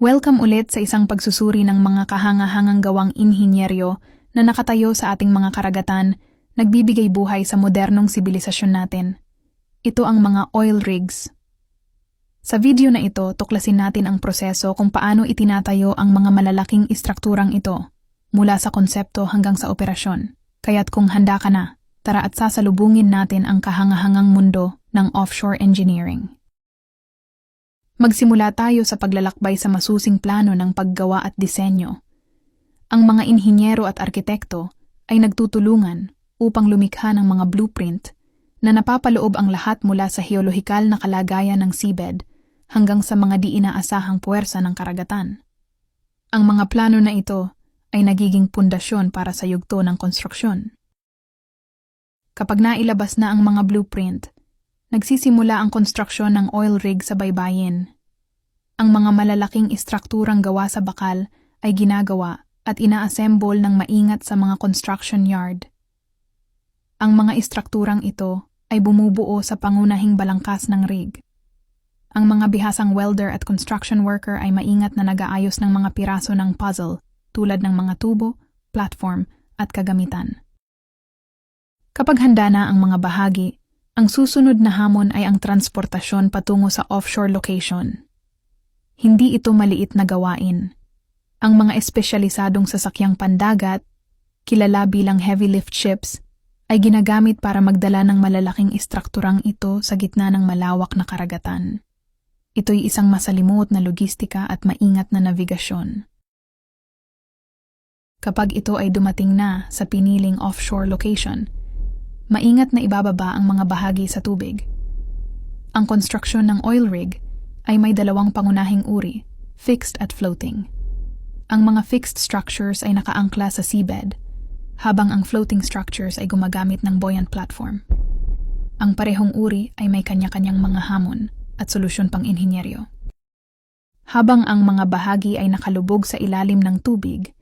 Welcome ulit sa isang pagsusuri ng mga kahangahangang gawang inhinyeryo na nakatayo sa ating mga karagatan, nagbibigay buhay sa modernong sibilisasyon natin. Ito ang mga oil rigs. Sa video na ito, tuklasin natin ang proseso kung paano itinatayo ang mga malalaking istrukturang ito, mula sa konsepto hanggang sa operasyon. Kaya't kung handa ka na, tara at sasalubungin natin ang kahangahangang mundo ng offshore engineering. Magsimula tayo sa paglalakbay sa masusing plano ng paggawa at disenyo. Ang mga inhinyero at arkitekto ay nagtutulungan upang lumikha ng mga blueprint na napapaloob ang lahat mula sa heolohikal na kalagayan ng seabed hanggang sa mga di inaasahang puwersa ng karagatan. Ang mga plano na ito ay nagiging pundasyon para sa yugto ng konstruksyon. Kapag nailabas na ang mga blueprint, nagsisimula ang konstruksyon ng oil rig sa baybayin. Ang mga malalaking istrukturang gawa sa bakal ay ginagawa at ina-assemble ng maingat sa mga construction yard. Ang mga istrukturang ito ay bumubuo sa pangunahing balangkas ng rig. Ang mga bihasang welder at construction worker ay maingat na nag-aayos ng mga piraso ng puzzle tulad ng mga tubo, platform at kagamitan. Kapag handa na ang mga bahagi, ang susunod na hamon ay ang transportasyon patungo sa offshore location. Hindi ito maliit na gawain. Ang mga espesyalisadong sasakyang pandagat, kilala bilang heavy lift ships, ay ginagamit para magdala ng malalaking istrukturang ito sa gitna ng malawak na karagatan. Ito'y isang masalimuot na logistika at maingat na navigasyon. Kapag ito ay dumating na sa piniling offshore location, maingat na ibababa ang mga bahagi sa tubig. Ang konstruksyon ng oil rig ay may dalawang pangunahing uri, fixed at floating. Ang mga fixed structures ay nakaangkla sa seabed, habang ang floating structures ay gumagamit ng buoyant platform. Ang parehong uri ay may kanya-kanyang mga hamon at solusyon pang-inhinyeryo. Habang ang mga bahagi ay nakalubog sa ilalim ng tubig,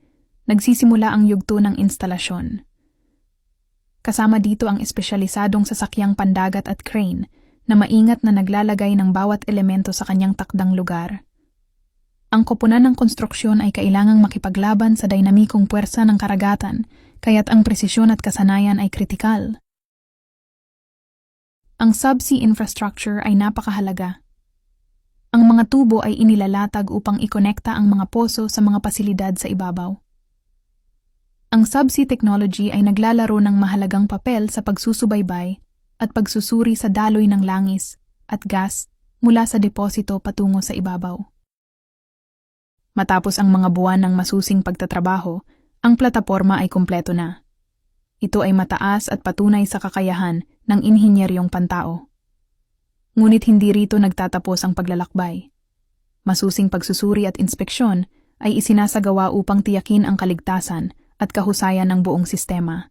nagsisimula ang yugto ng instalasyon. Kasama dito ang espesyalisadong sasakyang pandagat at crane na maingat na naglalagay ng bawat elemento sa kanyang takdang lugar. Ang koponan ng konstruksyon ay kailangang makipaglaban sa dinamikong puwersa ng karagatan, kaya't ang presisyon at kasanayan ay kritikal. Ang subsea infrastructure ay napakahalaga. Ang mga tubo ay inilalatag upang ikonekta ang mga poso sa mga pasilidad sa ibabaw. Ang subsea technology ay naglalaro ng mahalagang papel sa pagsusubaybay at pagsusuri sa daloy ng langis at gas mula sa deposito patungo sa ibabaw. Matapos ang mga buwan ng masusing pagtatrabaho, ang plataporma ay kumpleto na. Ito ay mataas at patunay sa kakayahan ng inhinyeryong pantao. Ngunit hindi rito nagtatapos ang paglalakbay. Masusing pagsusuri at inspeksyon ay isinasagawa upang tiyakin ang kaligtasan at kahusayan ng buong sistema.